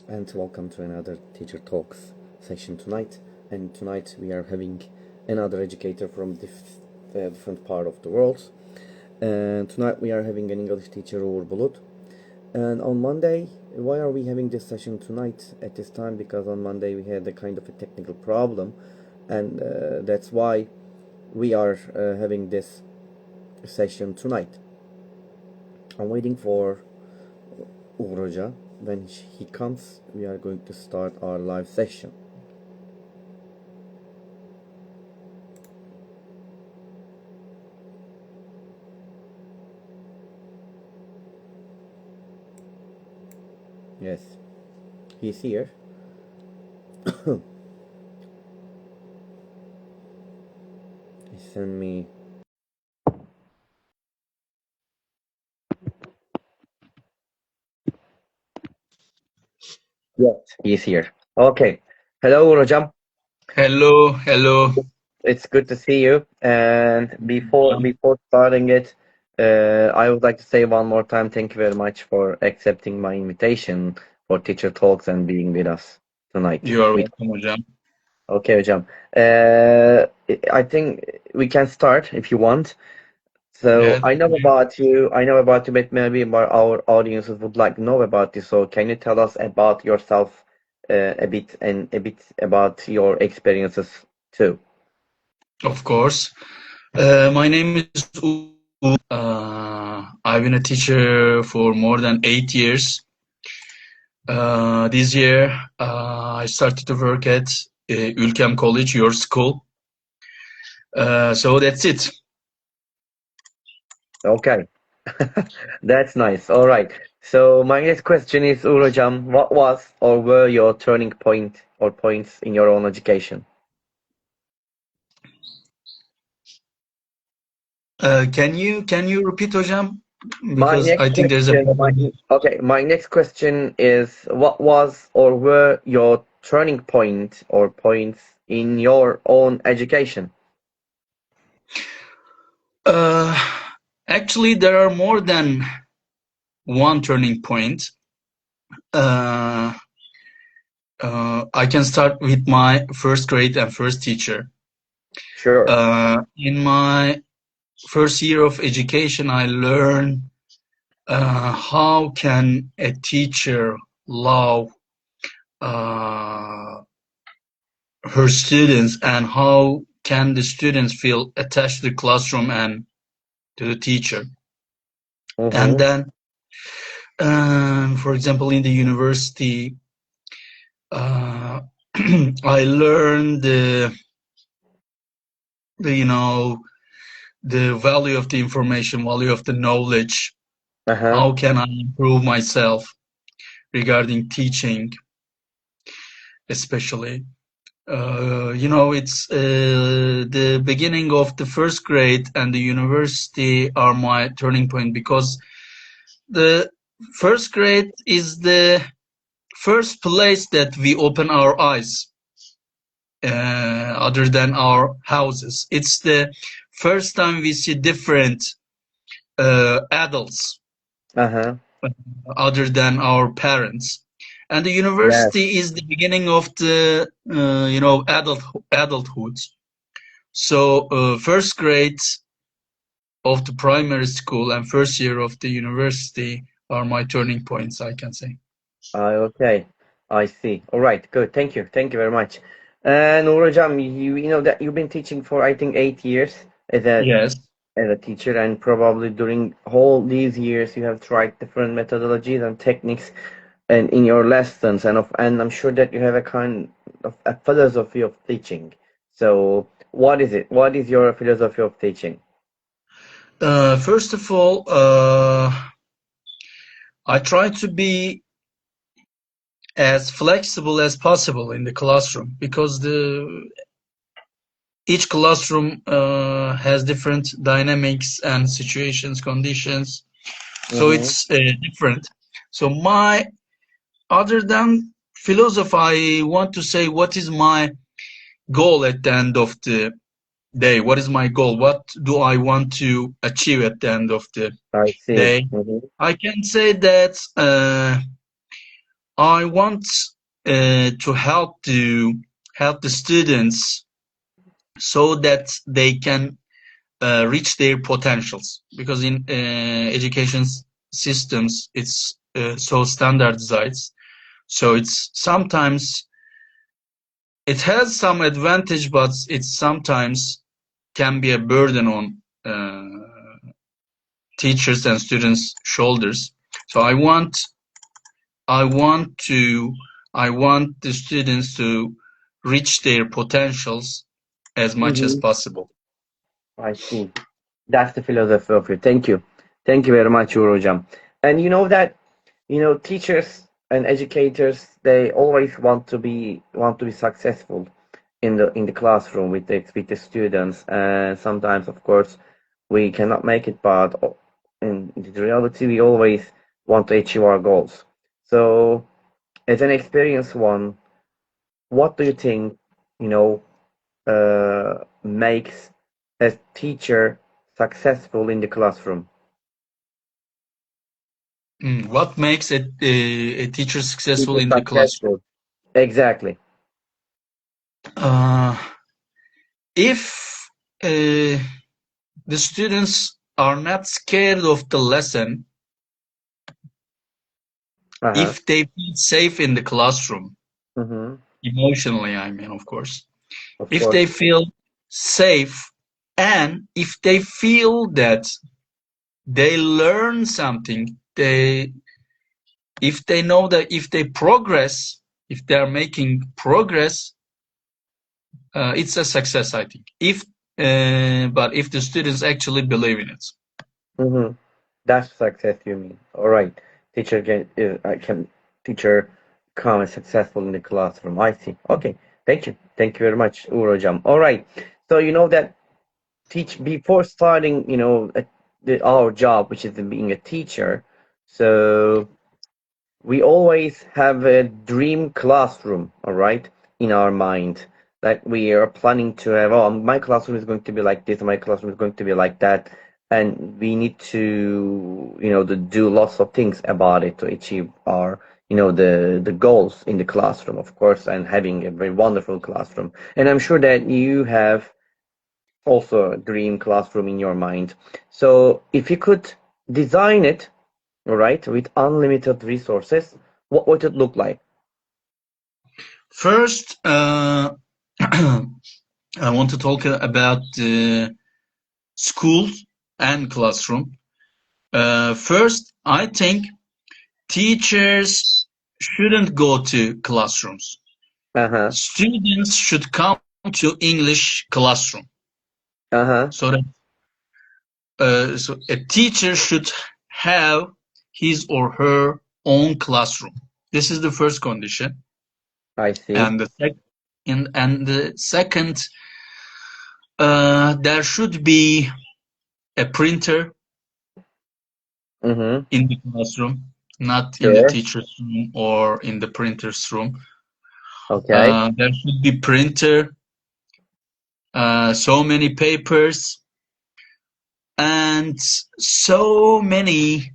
and welcome to another Teacher Talks session tonight. And tonight we are having another educator from different part of the world. And tonight we are having an English teacher, Uğur Bulut. And on Monday, why are we having this session tonight at this time? Because on Monday we had a kind of a technical problem, and that's why we are having this session tonight. I'm waiting for Uğur Hoca. When he comes, we are going to start our live session. Yes, he's here. He sent me. Yes, he's here. Okay. Hello, Uğur Hocam. Hello. It's good to see you. And before starting it, I would like to say one more time, thank you very much for accepting my invitation for Teacher Talks and being with us tonight. You are welcome, Hocam. Okay, Hocam. I think we can start if you want. So Yeah. I know about you, but maybe our audiences would like to know about you. So can you tell us about yourself a bit about your experiences too? Of course. My name is Uğur. I've been a teacher for more than 8 years. This year, I started to work at Ülkem College, your school. So that's it. Okay, that's nice. All right. So my next question is, Uğur Hocam, what was or were your turning point or points in your own education? Can you repeat, Hocam? Because I think there's a my next question is, what was or were your turning point or points in your own education? Actually, there are more than one turning point. I can start with my first grade and first teacher. Sure. In my first year of education, I learned how can a teacher love her students, and how can the students feel attached to the classroom and to the teacher. And then, for example, in the university, I learned the value of the information, value of the knowledge. How can I improve myself regarding teaching, especially? It's the beginning of the first grade and the university are my turning point, because the first grade is the first place that we open our eyes, other than our houses. It's the first time we see different adults, other than our parents. And the university is the beginning of the adulthood. So first grade of the primary school and first year of the university are my turning points, I can say. Okay, I see. All right, good. Thank you very much. And Uğur Hocam, you know that you've been teaching for, I think, 8 years as a teacher, and probably during all these years you have tried different methodologies and techniques and in your lessons, and I'm sure that you have a kind of a philosophy of teaching. So what is it? What is your philosophy of teaching? First of all, I try to be as flexible as possible in the classroom, because each classroom has different dynamics and situations, conditions. So it's different. So other than philosophy, I want to say, what is my goal at the end of the day? What is my goal? What do I want to achieve at the end of the day? I can say that I want to help the students so that they can reach their potentials, because in education systems it's so standardized, so it's sometimes it has some advantage, but it sometimes can be a burden on teachers and students' shoulders. So I want the students to reach their potentials as much as possible. I see. That's the philosophy of it. Thank you. Thank you very much, Uğur Hocam. And you know that, teachers and educators, they always want to be successful in the classroom with the students. And sometimes, of course, we cannot make it, but in the reality, we always want to achieve our goals. So, as an experienced one, what do you think, makes a teacher successful in the classroom? What makes a teacher successful Teacher in the classroom? successful. Exactly. If the students are not scared of the lesson, Uh-huh. if they feel safe in the classroom, Mm-hmm. emotionally, I mean, of course, Of if course. they feel safe and if they feel that they learn something, if they know that if they progress, if they are making progress, it's a success, I think. But if the students actually believe in it. Mm-hmm. That's success, you mean. All right. Teacher can teacher become successful in the classroom. I see. Okay. Thank you. Thank you very much, Uğur Hocam. All right. So you know that before starting, our job, which is being a teacher. So we always have a dream classroom, all right, in our mind. Like we are planning to have, oh, my classroom is going to be like this, my classroom is going to be like that. And we need to, to do lots of things about it to achieve our, the goals in the classroom, of course, and having a very wonderful classroom. And I'm sure that you have also a dream classroom in your mind. So if you could design it, all right, with unlimited resources, what would it look like? First, I want to talk about the school and classroom. First, I think teachers shouldn't go to classrooms. Uh-huh. Students should come to English classroom. Uh-huh. So a teacher should have his or her own classroom. This is the first condition. I see. And the second, there should be a printer Mm-hmm. in the classroom, not in the Sure. teacher's room or in the printer's room. Okay. There should be printer, so many papers, and so many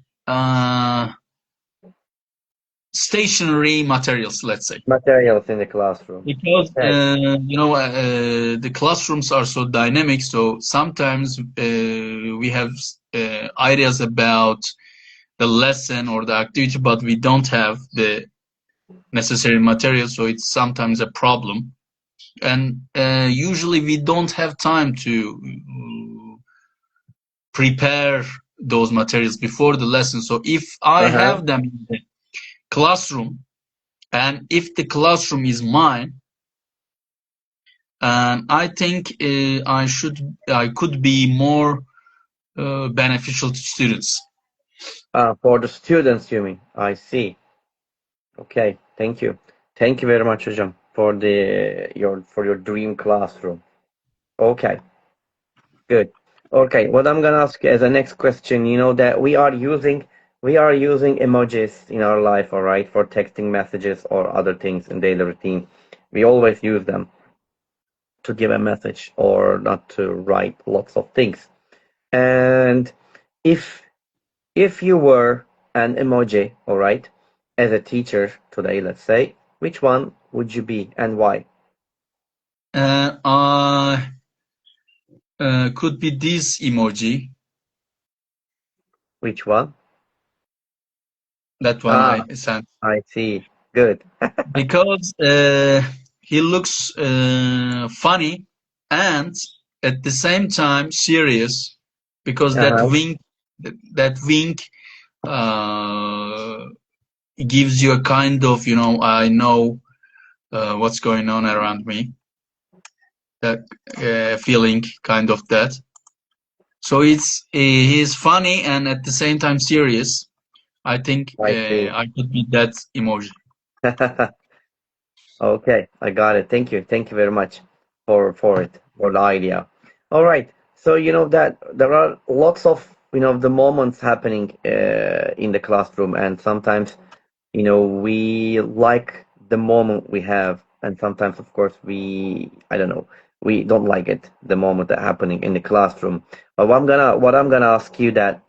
stationery materials, let's say. Materials in the classroom. Because Okay. the classrooms are so dynamic, so sometimes we have ideas about the lesson or the activity, but we don't have the necessary materials, so it's sometimes a problem. And usually we don't have time to prepare those materials before the lesson. So if I Uh-huh. have them in the classroom, and if the classroom is mine, and I think I could be more beneficial to students. For the students, you mean? I see. Okay. Thank you. Thank you very much, Hocam, for your dream classroom. Okay. Good. Okay, what I'm gonna ask you as a next question, that we are using emojis in our life, all right, for texting messages or other things in daily routine. We always use them to give a message or not to write lots of things. And if if you were an emoji, all right, as a teacher today, let's say, which one would you be and why? I could be this emoji. Which one? That one Ah, I sent. I see. Good. Because he looks funny and at the same time serious, because Uh-huh. that wink uh, gives you a kind of, I know what's going on around me, that feeling, kind of that. So he's funny and at the same time serious. I think I see. I could be that emoji. Okay, I got it. Thank you. Thank you very much for the idea. All right. So you know that there are lots of the moments happening in the classroom, and sometimes we like the moment we have, and sometimes of course I don't know, we don't like it, the moment that happening in the classroom. But what I'm gonna ask you that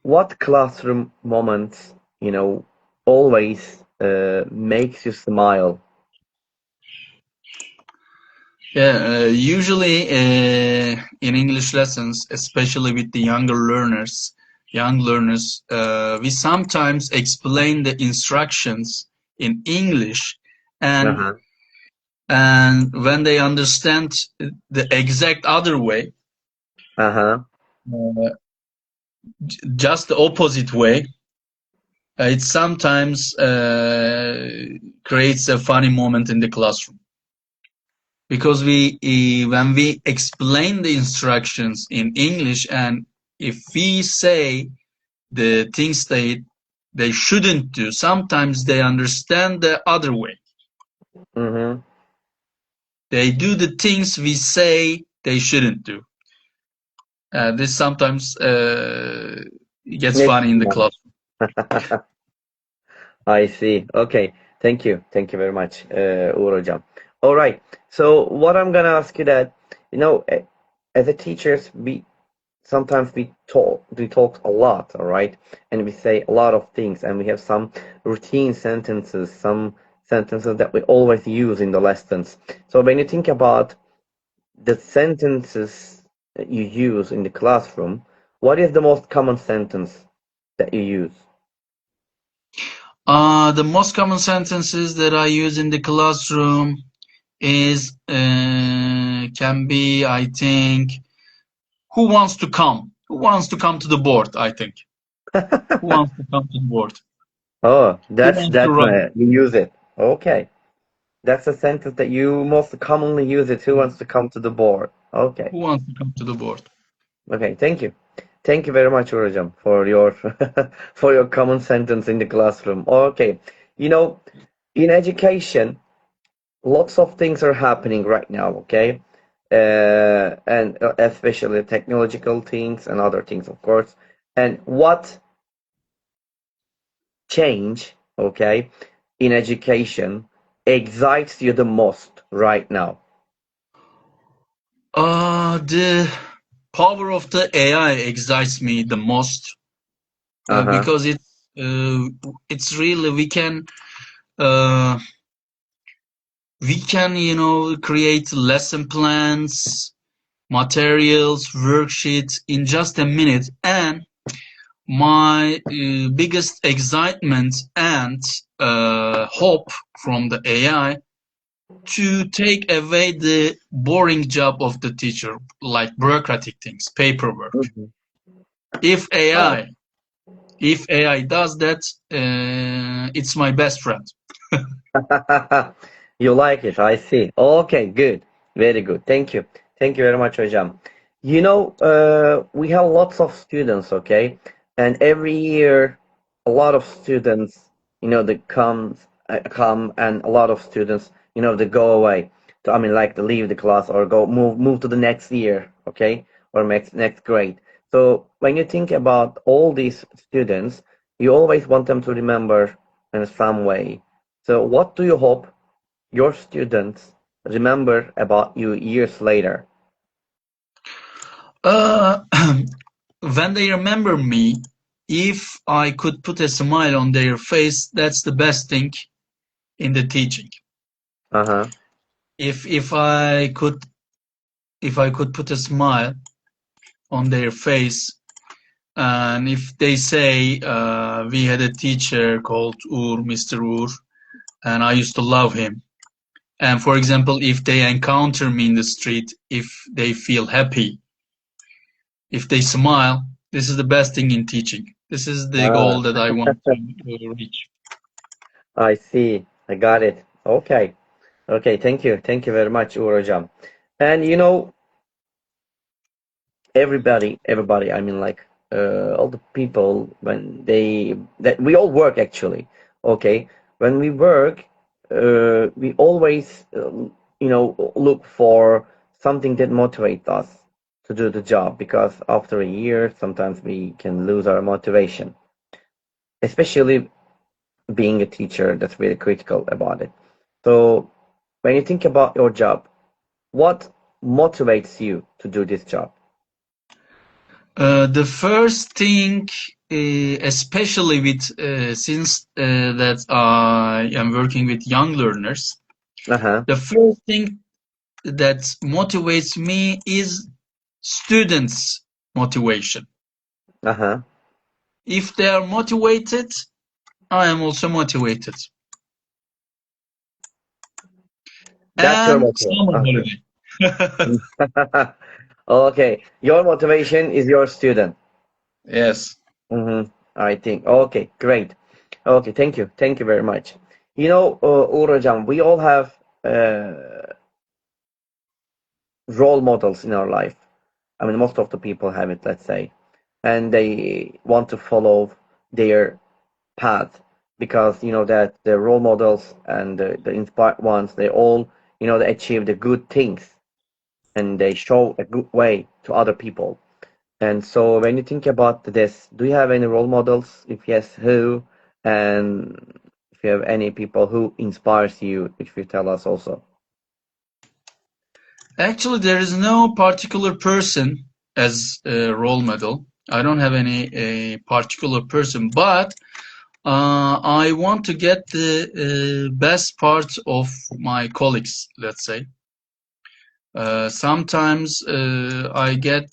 what classroom moments always makes you smile? Yeah, usually in English lessons, especially with the young learners, we sometimes explain the instructions in English, and Uh-huh. when they understand the exact other way, Uh-huh. uh, just the opposite way, it sometimes creates a funny moment in the classroom. Because when we explain the instructions in English, and if we say the things they shouldn't do, sometimes they understand the other way. Mm-hmm. They do the things we say they shouldn't do. This sometimes gets Makes funny in the you class. smile. I see. Okay. Thank you. Thank you very much, Uğur hocam. All right. So what I'm gonna ask you that, as a teachers, sometimes we talk a lot, all right, and we say a lot of things, and we have some routine sentences, some sentences that we always use in the lessons. So when you think about the sentences that you use in the classroom, what is the most common sentence that you use? The most common sentences that I use in the classroom is can be, I think, who wants to come? Who wants to come to the board? I think. Who wants to come to the board? Oh, Who that's wants to that's run? you use it. Okay, that's a sentence that you most commonly use. It. Who wants to come to the board? Okay. Who wants to come to the board? Okay, thank you. Thank you very much, Urajam, for your for your common sentence in the classroom. Okay, you know, in education, lots of things are happening right now, okay? And especially technological things and other things, of course. And what change, okay, in education excites you the most right now? The power of the AI excites me the most, Uh-huh. because uh, it's really uh, we can create lesson plans, materials, worksheets in just a minute. And my biggest excitement and hope from the AI to take away the boring job of the teacher, like bureaucratic things, paperwork. Mhm. If Oh. AI, if AI does that, it's my best friend. You like it, I see. Okay, good. Very good. Thank you. Thank you very much, Hojam. We have lots of students, okay? And every year, a lot of students, they come, and a lot of students, they go away. I mean, like they leave the class or move to the next year, okay? Or next grade. So when you think about all these students, you always want them to remember in some way. So what do you hope your students remember about you years later? Uh, when they remember me, if I could put a smile on their face, that's the best thing in the teaching. Uh-huh. If I could put a smile on their face, and if they say we had a teacher called Mr. Uğur, and I used to love him. And for example, if they encounter me in the street, if they feel happy, if they smile, this is the best thing in teaching. This is the Ah, goal that I want to reach. I see. I got it. Okay. Okay, thank you. Thank you very much, Uğur Hocam. And everybody, I mean like all the people when that we all work actually. Okay. When we work, we always look for something that motivates us to do the job because after a year sometimes we can lose our motivation. Especially being a teacher, that's really critical about it. So when you think about your job, what motivates you to do this job? The first thing, especially with since that I am working with young learners, Uh-huh. the first thing that motivates me is students' motivation. Uh-huh. If they are motivated, I am also motivated. That's your And motivation. summer Okay. holiday. Okay. Your motivation is your student. Yes. Mm-hmm. I think. Okay, great. Okay, thank you. Thank you very much. Uğur, we all have role models in our life. I mean, most of the people have it, let's say, and they want to follow their path because that the role models and the inspired ones, they all they achieve the good things and they show a good way to other people. And so when you think about this, do you have any role models? If yes, who? And if you have any people who inspires you, which you tell us also. Actually, there is no particular person as a role model. I don't have any a particular person, but I want to get the best part of my colleagues, let's say. Sometimes I get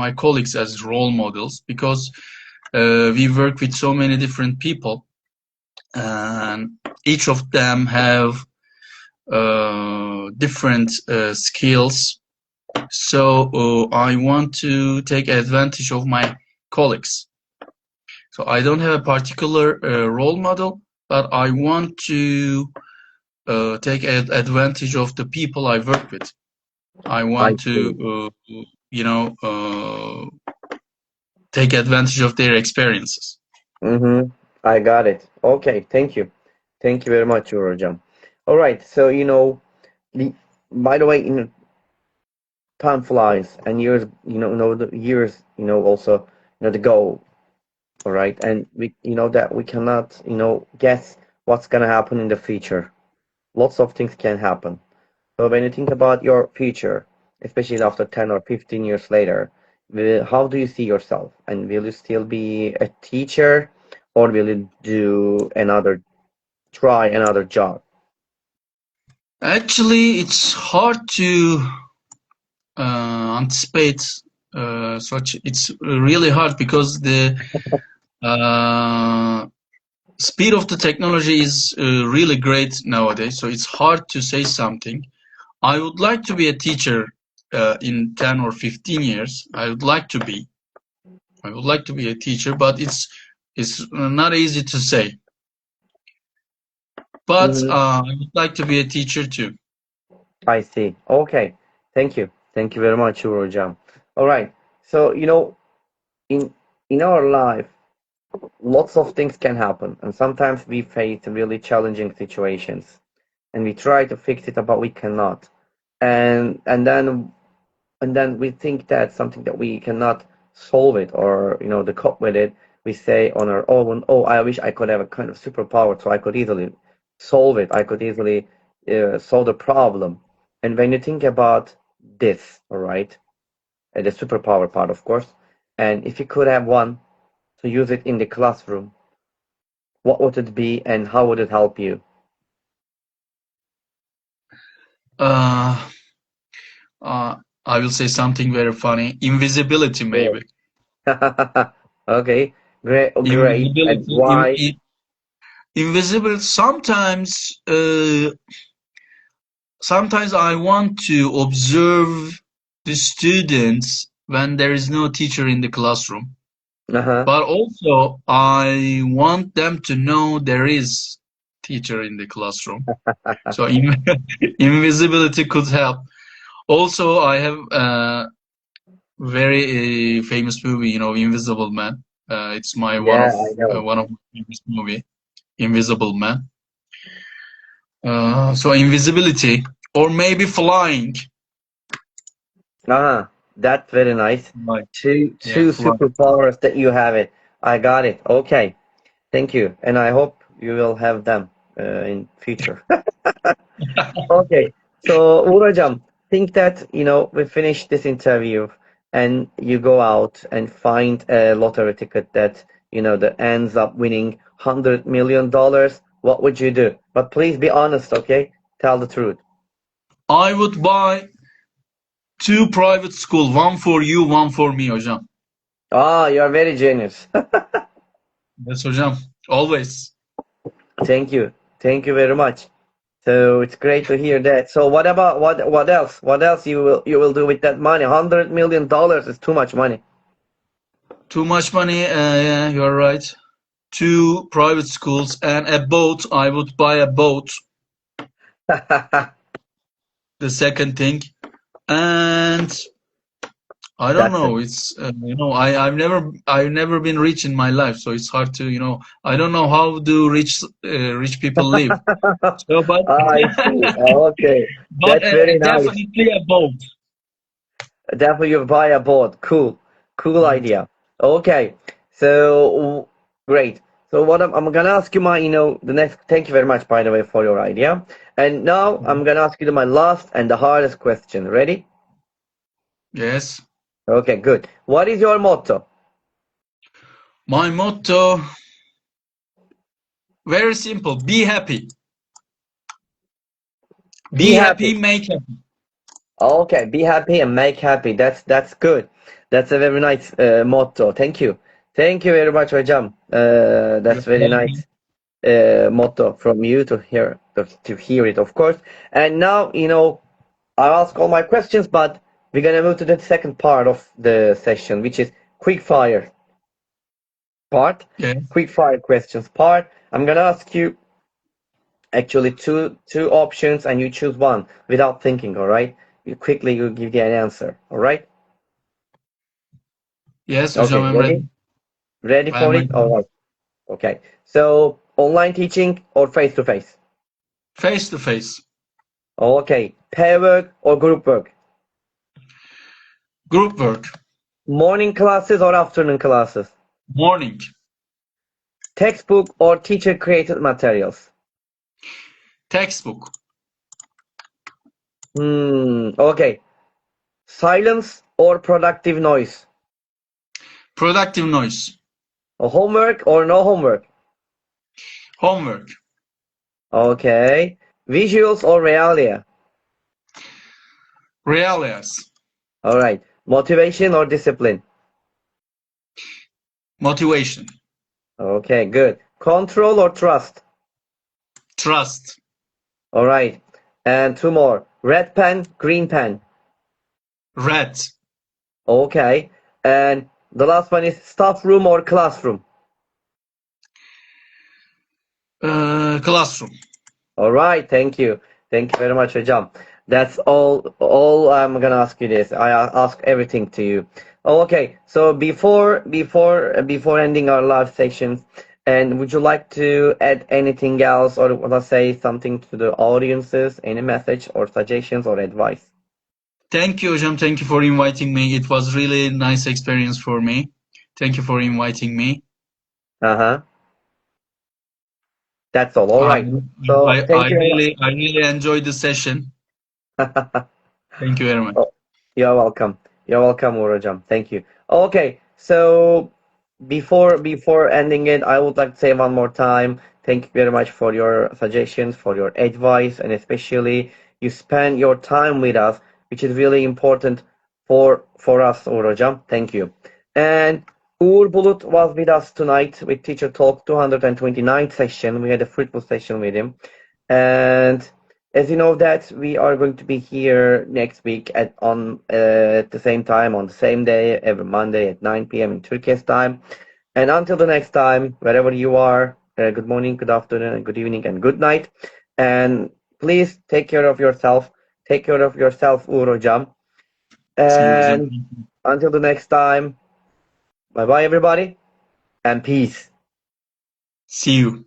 my colleagues as role models because we work with so many different people, and each of them have different skills. So I want to take advantage of my colleagues. So I don't have a particular role model, but I want to take advantage of the people I work with. I I want see. to, take advantage of their experiences. Mm-hmm. I got it. Okay, thank you. Thank you very much, Urojam. All right, so the, by the way, time flies and years, the years, also, the goal. All right, and we, that we cannot, guess what's gonna happen in the future. Lots of things can happen. So when you think about your future, especially after 10 or 15 years later, how do you see yourself? And will you still be a teacher or will you try another job? Actually, it's hard to anticipate such. It's really hard because the uh, speed of the technology is really great nowadays. So it's hard to say something. I would like to be a teacher in 10 or 15 years. I would like to be. I would like to be a teacher, but it's not easy to say. But Hmm. I would like to be a teacher too. I see. Okay. Thank you. Thank you very much, Urojam. All right. So, in our life, lots of things can happen, and sometimes we face really challenging situations, and we try to fix it, but we cannot. And then we think that's something that we cannot solve it or to cope with it. We say on our own, oh, I wish I could have a kind of superpower so I could easily solve it. I could easily solve the problem. And when you think about this, all right, the superpower part, of course, and if you could have one, to use it in the classroom, what would it be and how would it help you? Uh, I will say something very funny. Invisibility, maybe. Okay, great, great. And Invisibility. why? Invisible. Sometimes I want to observe the students when there is no teacher in the classroom. Uh-huh. But also, I want them to know there is teacher in the classroom. So invisibility could help. Also, I have a very famous movie, Invisible Man. It's my Yeah, I know. one of my favorite movie, Invisible Man. So invisibility, or maybe flying. Uh-huh. That's very nice. Like, yeah, Two flying. superpowers that you have it. I got it. Okay. Thank you. And I hope you will have them in future. Okay. So, Urajam, think that, we finish this interview and you go out and find a lottery ticket that, that ends up winning $100 million. What would you do? But please be honest, okay? Tell the truth. I would buy 2 private school, one for you, one for me, hocam. Ah, you are very genius. Yes, hocam. Always. Thank you. Thank you very much. So it's great to hear that. So what about what else? What else you will do with that money? $100 million is too much money. Too much money. Yeah, you're right. 2 private schools and a boat. I would buy a boat. The second thing, and I don't That's it. know. It's I've never been rich in my life, so it's hard to I don't know how do rich people live. So, but I see. Okay. but That's very nice. definitely a boat. Definitely you buy a boat. Cool. Cool Yes. idea. Okay. So great. So what I'm gonna ask you my, the next, thank you very much, by the way, for your idea. And now I'm gonna ask you my last and the hardest question. Ready? Yes. Okay, good. What is your motto? My motto, very simple. Be happy. Be Be happy. happy, make happy. Okay, be happy and make happy. That's good. That's a very nice motto. Thank you. Thank you very much, Hojam. You're That's very welcome. nice motto from you to hear it, of course. And now, I'll ask all my questions, but we're gonna move to the second part of the session, which is quick fire part, Yes. quick fire questions part. I'm gonna ask you actually two options, and you choose one without thinking. All right? You give the answer. All right? Yes, hocam, Okay, I'm ready? ready. Ready I'm for it? All ready. right. Okay. So online teaching or face to face? Face to face. Okay. Pair work or group work? Group work. Morning classes or afternoon classes? Morning. Textbook or teacher created materials? Textbook. Okay. Silence or productive noise? Productive noise. Homework or no homework? Homework. Okay. Visuals or realia? Realias. All right. Motivation or discipline? Motivation. Okay, good. Control or trust? Trust. All right. And two more. Red pen, green pen. Red. Okay. And the last one is staff room or classroom. Classroom. All right. Thank you. Thank you very much, Hajam. That's all I'm gonna ask you this. I ask everything to you. Okay. So before ending our live sessions, and would you like to add anything else, or let's say something to the audiences? Any message or suggestions or advice? Thank you, hocam. Thank you for inviting me. It was really nice experience for me. Thank you for inviting me. Uh-huh. That's all. All I right. So thank you very much. I really enjoyed the session. Thank you very much. Oh, you're welcome. You're welcome, Urajam. Thank you. Okay, so before ending it, I would like to say one more time, thank you very much for your suggestions, for your advice, and especially you spend your time with us, which is really important for us, Uğur Hocam. Thank you. And Uğur Bulut was with us tonight with Teacher Talk 229th session. We had a fruitful session with him. And as you know that we are going to be here next week at the same time on the same day every Monday at 9 p.m. in Turkey's time. And until the next time, wherever you are, good morning, good afternoon, and good evening, and good night. And please take care of yourself. Take care of yourself, Uğur Hocam. See you, Ozan. And until the next time, bye bye, everybody, and peace. See you.